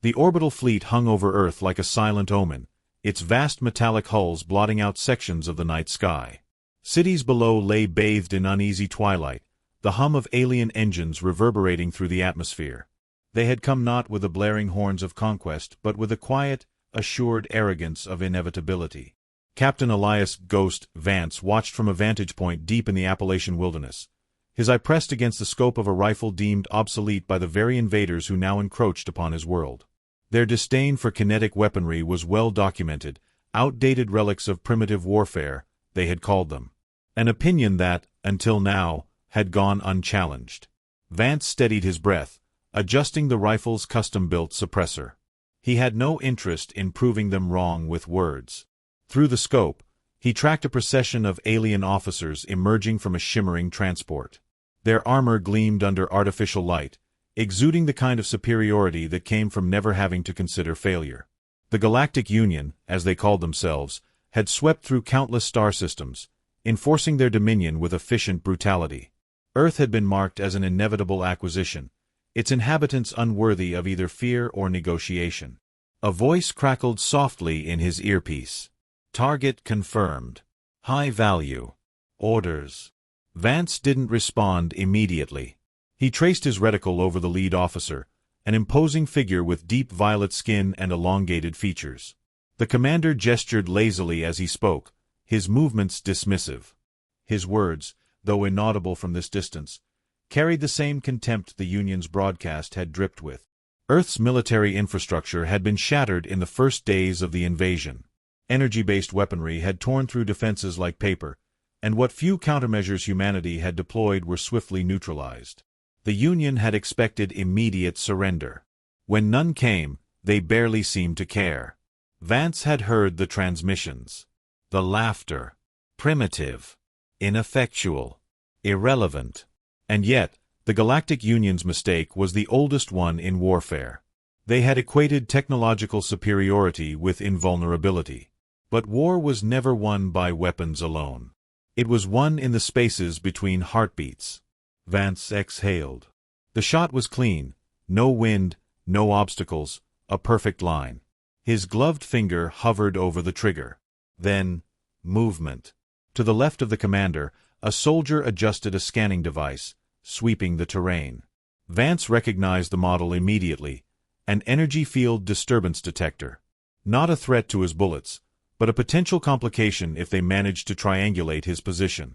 The orbital fleet hung over Earth like a silent omen, its vast metallic hulls blotting out sections of the night sky. Cities below lay bathed in uneasy twilight, the hum of alien engines reverberating through the atmosphere. They had come not with the blaring horns of conquest, but with a quiet, assured arrogance of inevitability. Captain Elias "Ghost" Vance watched from a vantage point deep in the Appalachian wilderness, his eye pressed against the scope of a rifle deemed obsolete by the very invaders who now encroached upon his world. Their disdain for kinetic weaponry was well documented, outdated relics of primitive warfare, they had called them. An opinion that, until now, had gone unchallenged. Vance steadied his breath, adjusting the rifle's custom-built suppressor. He had no interest in proving them wrong with words. Through the scope, he tracked a procession of alien officers emerging from a shimmering transport. Their armor gleamed under artificial light, exuding the kind of superiority that came from never having to consider failure. The Galactic Union, as they called themselves, had swept through countless star systems, enforcing their dominion with efficient brutality. Earth had been marked as an inevitable acquisition, its inhabitants unworthy of either fear or negotiation. A voice crackled softly in his earpiece. Target confirmed. High value. Orders. Vance didn't respond immediately. He traced his reticle over the lead officer, an imposing figure with deep violet skin and elongated features. The commander gestured lazily as he spoke, his movements dismissive. His words, though inaudible from this distance, carried the same contempt the Union's broadcast had dripped with. Earth's military infrastructure had been shattered in the first days of the invasion. Energy-based weaponry had torn through defenses like paper, and what few countermeasures humanity had deployed were swiftly neutralized. The Union had expected immediate surrender. When none came, they barely seemed to care. Vance had heard the transmissions. The laughter. Primitive. Ineffectual. Irrelevant. And yet, the Galactic Union's mistake was the oldest one in warfare. They had equated technological superiority with invulnerability. But war was never won by weapons alone. It was won in the spaces between heartbeats. Vance exhaled. The shot was clean, no wind, no obstacles, a perfect line. His gloved finger hovered over the trigger. Then, movement. To the left of the commander, a soldier adjusted a scanning device, sweeping the terrain. Vance recognized the model immediately, an energy field disturbance detector. Not a threat to his bullets, but a potential complication if they managed to triangulate his position.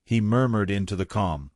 He murmured into the comm,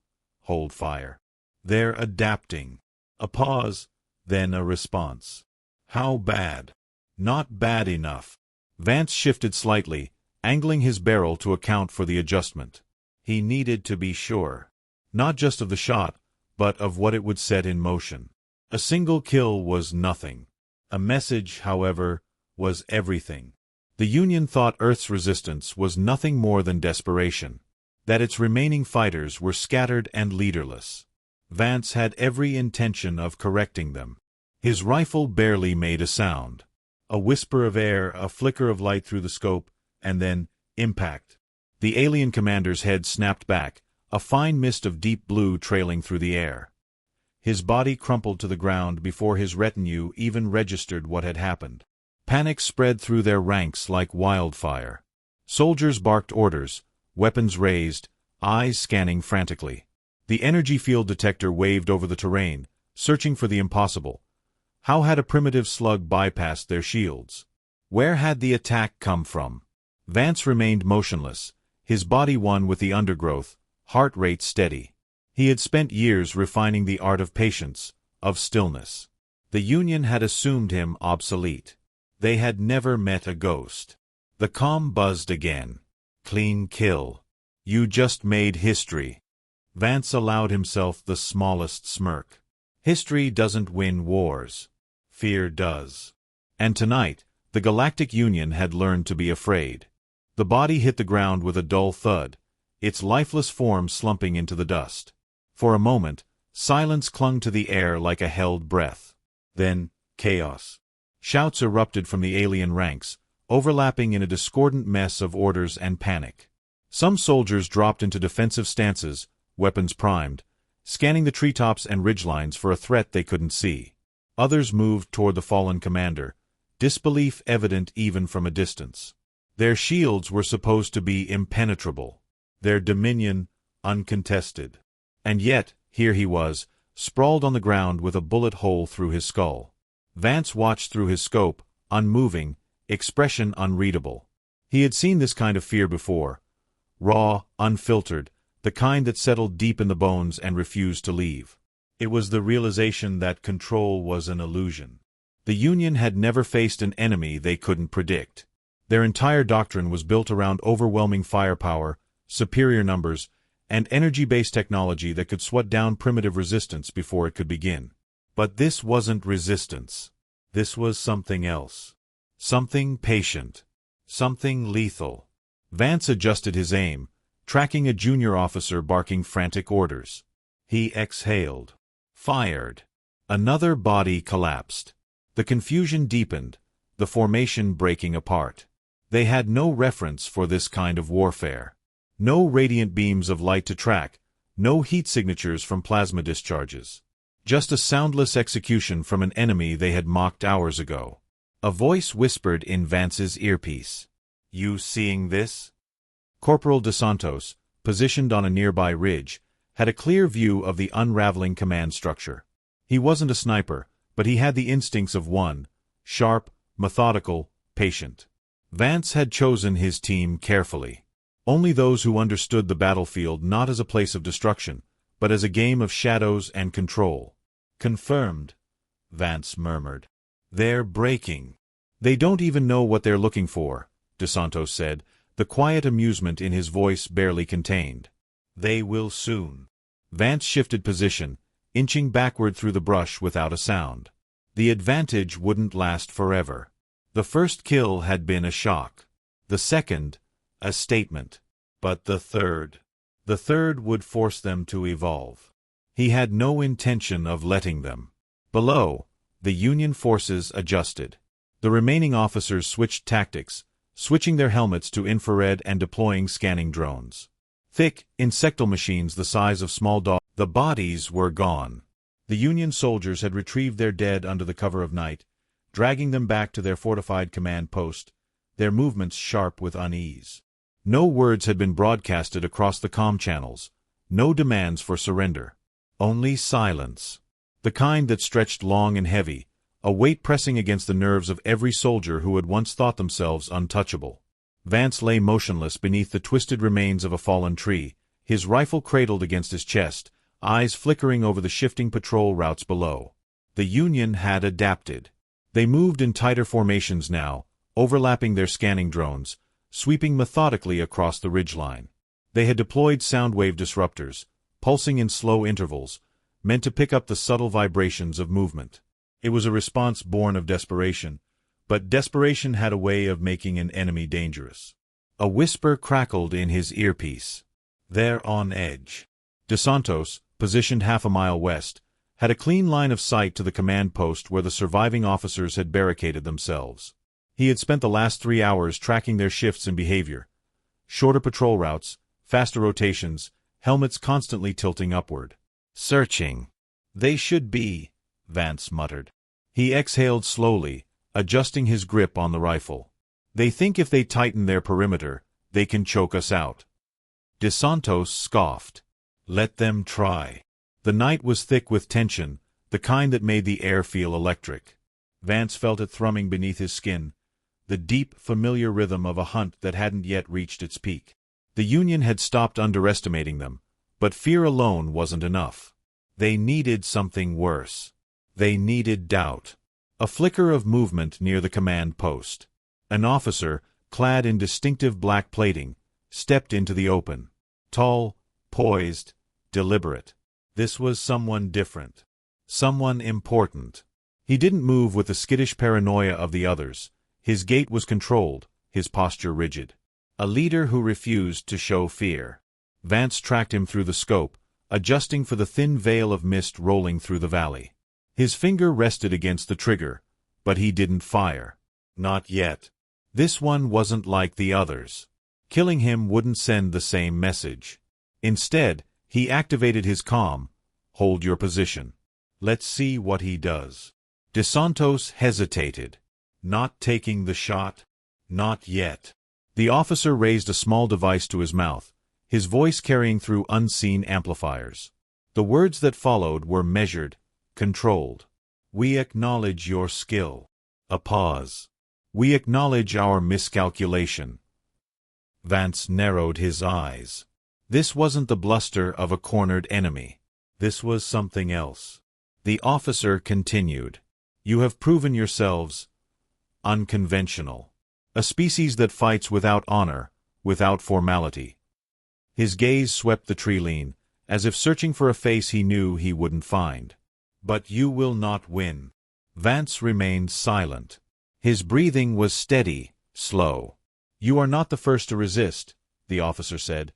"Hold fire." "They're adapting." A pause, then a response. "How bad?" "Not bad enough." Vance shifted slightly, angling his barrel to account for the adjustment. He needed to be sure. Not just of the shot, but of what it would set in motion. A single kill was nothing. A message, however, was everything. The Union thought Earth's resistance was nothing more than desperation, that its remaining fighters were scattered and leaderless. Vance had every intention of correcting them. His rifle barely made a sound. A whisper of air, a flicker of light through the scope, and then, impact. The alien commander's head snapped back, a fine mist of deep blue trailing through the air. His body crumpled to the ground before his retinue even registered what had happened. Panic spread through their ranks like wildfire. Soldiers barked orders, weapons raised, eyes scanning frantically. The energy field detector waved over the terrain, searching for the impossible. How had a primitive slug bypassed their shields? Where had the attack come from? Vance remained motionless, his body one with the undergrowth, heart rate steady. He had spent years refining the art of patience, of stillness. The Union had assumed him obsolete. They had never met a ghost. The comm buzzed again. "Clean kill. You just made history." Vance allowed himself the smallest smirk. History doesn't win wars. Fear does. And tonight, the Galactic Union had learned to be afraid. The body hit the ground with a dull thud, its lifeless form slumping into the dust. For a moment, silence clung to the air like a held breath. Then, chaos. Shouts erupted from the alien ranks, overlapping in a discordant mess of orders and panic. Some soldiers dropped into defensive stances, weapons primed, scanning the treetops and ridgelines for a threat they couldn't see. Others moved toward the fallen commander, disbelief evident even from a distance. Their shields were supposed to be impenetrable, their dominion uncontested. And yet, here he was, sprawled on the ground with a bullet hole through his skull. Vance watched through his scope, unmoving, expression unreadable. He had seen this kind of fear before. Raw, unfiltered, the kind that settled deep in the bones and refused to leave. It was the realization that control was an illusion. The Union had never faced an enemy they couldn't predict. Their entire doctrine was built around overwhelming firepower, superior numbers, and energy-based technology that could shut down primitive resistance before it could begin. But this wasn't resistance. This was something else. Something patient. Something lethal. Vance adjusted his aim, tracking a junior officer barking frantic orders. He exhaled. Fired. Another body collapsed. The confusion deepened, the formation breaking apart. They had no reference for this kind of warfare. No radiant beams of light to track, no heat signatures from plasma discharges. Just a soundless execution from an enemy they had mocked hours ago. A voice whispered in Vance's earpiece. "You seeing this?" Corporal De Santos, positioned on a nearby ridge, had a clear view of the unraveling command structure. He wasn't a sniper, but he had the instincts of one, sharp, methodical, patient. Vance had chosen his team carefully. Only those who understood the battlefield not as a place of destruction, but as a game of shadows and control. "Confirmed," Vance murmured. "They're breaking." "They don't even know what they're looking for," De Santos said, the quiet amusement in his voice barely contained. "They will soon." Vance shifted position, inching backward through the brush without a sound. The advantage wouldn't last forever. The first kill had been a shock. The second, a statement. But the third would force them to evolve. He had no intention of letting them. Below, the Union forces adjusted. The remaining officers switched tactics, switching their helmets to infrared and deploying scanning drones. Thick, insectal machines the size of small dogs. The bodies were gone. The Union soldiers had retrieved their dead under the cover of night, dragging them back to their fortified command post, their movements sharp with unease. No words had been broadcasted across the comm channels, no demands for surrender. Only silence. The kind that stretched long and heavy, a weight pressing against the nerves of every soldier who had once thought themselves untouchable. Vance lay motionless beneath the twisted remains of a fallen tree, his rifle cradled against his chest, eyes flickering over the shifting patrol routes below. The Union had adapted. They moved in tighter formations now, overlapping their scanning drones, sweeping methodically across the ridgeline. They had deployed sound wave disruptors, pulsing in slow intervals, meant to pick up the subtle vibrations of movement. It was a response born of desperation, but desperation had a way of making an enemy dangerous. A whisper crackled in his earpiece. "They're on edge." De Santos, positioned half a mile west, had a clean line of sight to the command post where the surviving officers had barricaded themselves. He had spent the last 3 hours tracking their shifts in behavior. Shorter patrol routes, faster rotations, helmets constantly tilting upward. "Searching. They should be," Vance muttered. He exhaled slowly, adjusting his grip on the rifle. "They think if they tighten their perimeter, they can choke us out." De Santos scoffed. "Let them try." The night was thick with tension, the kind that made the air feel electric. Vance felt it thrumming beneath his skin, the deep, familiar rhythm of a hunt that hadn't yet reached its peak. The Union had stopped underestimating them, but fear alone wasn't enough. They needed something worse. They needed doubt. A flicker of movement near the command post. An officer, clad in distinctive black plating, stepped into the open. Tall, poised, deliberate. This was someone different. Someone important. He didn't move with the skittish paranoia of the others. His gait was controlled, his posture rigid. A leader who refused to show fear. Vance tracked him through the scope, adjusting for the thin veil of mist rolling through the valley. His finger rested against the trigger, but he didn't fire. Not yet. This one wasn't like the others. Killing him wouldn't send the same message. Instead, he activated his comm. "Hold your position. Let's see what he does." DeSantos hesitated. Not taking the shot? Not yet. The officer raised a small device to his mouth, his voice carrying through unseen amplifiers. The words that followed were measured, controlled. We acknowledge your skill. A pause. We acknowledge our miscalculation. Vance narrowed his eyes. This wasn't the bluster of a cornered enemy. This was something else. The officer continued. You have proven yourselves unconventional. A species that fights without honor, without formality. His gaze swept the tree line, as if searching for a face he knew he wouldn't find. But you will not win. Vance remained silent. His breathing was steady, slow. You are not the first to resist, the officer said.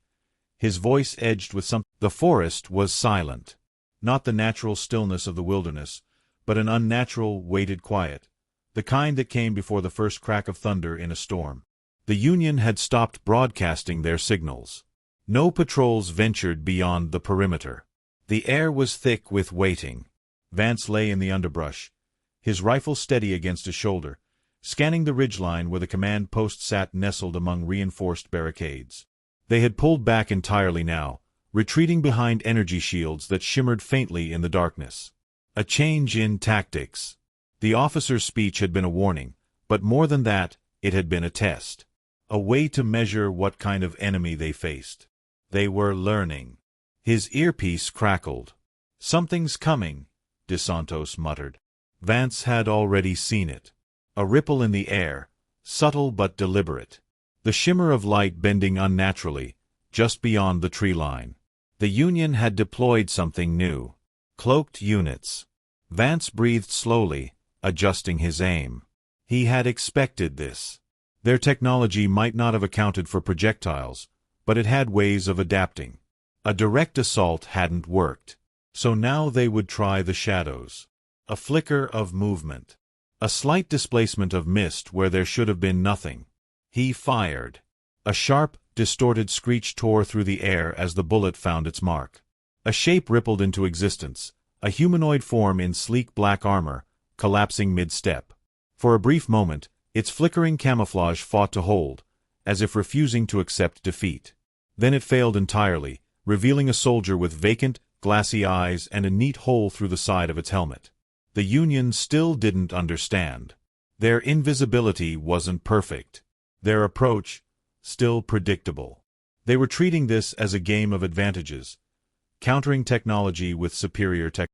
His voice edged with some. The forest was silent. Not the natural stillness of the wilderness, but an unnatural, weighted quiet. The kind that came before the first crack of thunder in a storm. The Union had stopped broadcasting their signals. No patrols ventured beyond the perimeter. The air was thick with waiting. Vance lay in the underbrush, his rifle steady against his shoulder, scanning the ridgeline where the command post sat nestled among reinforced barricades. They had pulled back entirely now, retreating behind energy shields that shimmered faintly in the darkness. A change in tactics. The officer's speech had been a warning, but more than that, it had been a test. A way to measure what kind of enemy they faced. They were learning. His earpiece crackled. Something's coming, DeSantos muttered. Vance had already seen it. A ripple in the air, subtle but deliberate. The shimmer of light bending unnaturally, just beyond the tree line. The Union had deployed something new. Cloaked units. Vance breathed slowly, adjusting his aim. He had expected this. Their technology might not have accounted for projectiles, but it had ways of adapting. A direct assault hadn't worked. So now they would try the shadows. A flicker of movement. A slight displacement of mist where there should have been nothing. He fired. A sharp, distorted screech tore through the air as the bullet found its mark. A shape rippled into existence, a humanoid form in sleek black armor, collapsing mid-step. For a brief moment, its flickering camouflage fought to hold, as if refusing to accept defeat. Then it failed entirely, revealing a soldier with vacant, glassy eyes and a neat hole through the side of its helmet. The Union still didn't understand. Their invisibility wasn't perfect. Their approach, still predictable. They were treating this as a game of advantages, countering technology with superior tech.